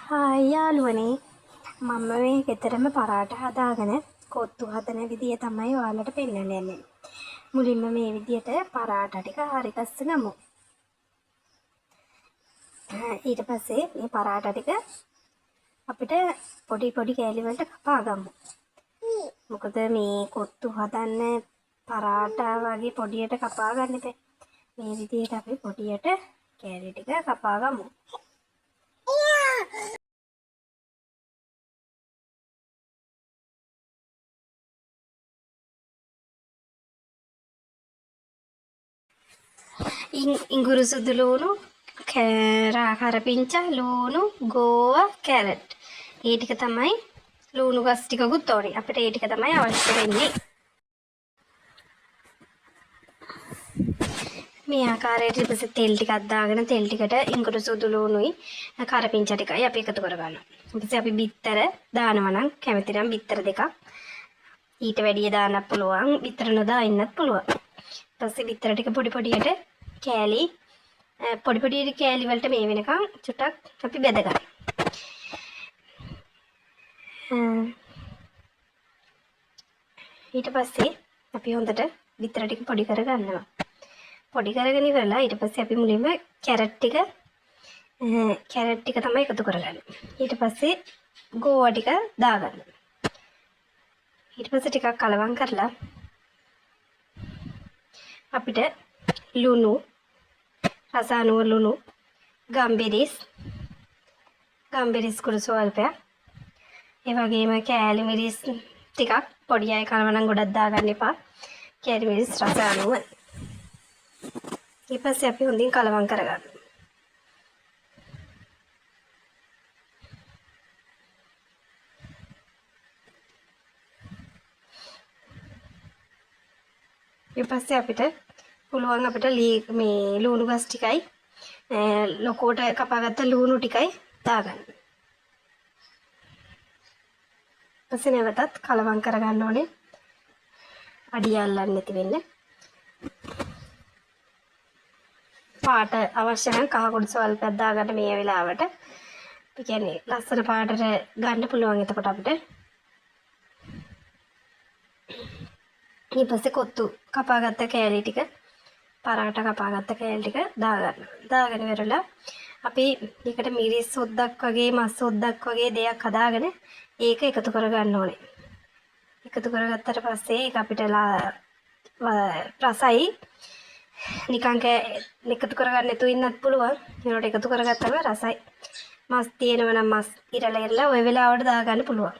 Hi යාළුවනේ මම මේ ගෙදරම පරාට හදාගෙන කොත්තු හදන විදිය තමයි ඔයාලට පෙන්නන්න යන්නේ. මුලින්ම මේ විදියට පරාට ටික හරි ගස්ස ගමු. ඊට පස්සේ මේ පරාට ටික අපිට පොඩි පොඩි කෑලි වලට කපා ගමු. මොකද මේ කොත්තු හදන්න පරාට වගේ පොඩියට කපා ගන්න එපා. මේ විදියට අපි පොඩියට කෑලි ටික කපා ගමු. ඉඟුරු සුදු ලූණු කරපිංචා ලූණු ගෝව කැරට් ඒ ටික තමයි ලූණු ගස් ටිකකුත් ඕනේ. අපිට ඒ ටික තමයි අවශ්‍ය වෙන්නේ. මේ ආකාරයට ඊපස්සේ තෙල් ටිකක් දාගෙන තෙල් ටිකට ඉඟුරු සුදු ලූණුයි කරපිංචා ටිකයි අපි එකතු කරගන්නවා. ඊපස්සේ අපි බිත්තර දානවා නම් කැමති නම් බිත්තර දෙකක් ඊට වැඩිය දාන්නත් පුළුවන්. බිත්තර නොදා ඉන්නත් පුළුවන්. ඊපස්සේ බිත්තර ටික පොඩි පොඩියට කෑලි පොඩි පොඩි කෑලි වලට මේ වෙනකන් චුට්ටක් අපි බෙද ගන්න. ඊට පස්සේ අපි හොඳට බිත්තර ටික පොඩි කර ගන්නවා. පොඩි කරගෙන ඉවරලා ඊට පස්සේ අපි මුලින්ම කැරට් ටික තමයි එකතු කරගන්නේ. ඊට පස්සේ ගෝවා ටික දාගන්න. ඊට පස්සේ ටිකක් කලවම් කරලා අපිට ලුණු රසායනික ලුණු ගම්බිරිස් කුඩු ස්වල්පයක් ඒ වගේම කෑලි මිරිස් ටිකක් පොඩි අය කනවා නම් ගොඩක් දාගන්න එපා. කෑලි මිරිස් රසායනික ඊට පස්සේ අපි හොඳින් කලවම් කරගන්න. ඊට පස්සේ අපිට පුළුවන් අපිට මේ ලූණු ගස් ටිකයි ලොකෝට කපාගත්ත ලූණු ටිකයි දාගන්න. ඊපස්සේ නැවතත් කලවම් කරගන්න ඕනේ. අඩිය අල්ලන්නේ නැති වෙන්න. පාට අවශ්‍ය නම් කහ කුඩු සල්පයක් දාගන්න මේ වෙලාවට. ඒ කියන්නේ ලස්සන පාටට ගන්න පුළුවන් එතකොට අපිට. ඊපස්සේ කොත්තු කපාගත්ත කෑලි ටික පරාට කපාගත්ත කෑලි ටික දාගන්න. දාගෙන ඉවරලා අපි මේකට මිරිස් සොද්දක් වගේ මස් සොද්දක් වගේ දෙයක් හදාගෙන ඒක එකතු කරගන්න ඕනේ. එකතු කරගත්තට පස්සේ ඒක අපිට රසයි නිකන් එකතු කරගන්න නැතුව ඉන්නත් පුළුවන්. ඒකට එකතු කරගත්තම රසයි. මස් තියෙනවා නම් මස් ඉරලා ඔය වෙලාවට දාගන්න පුළුවන්.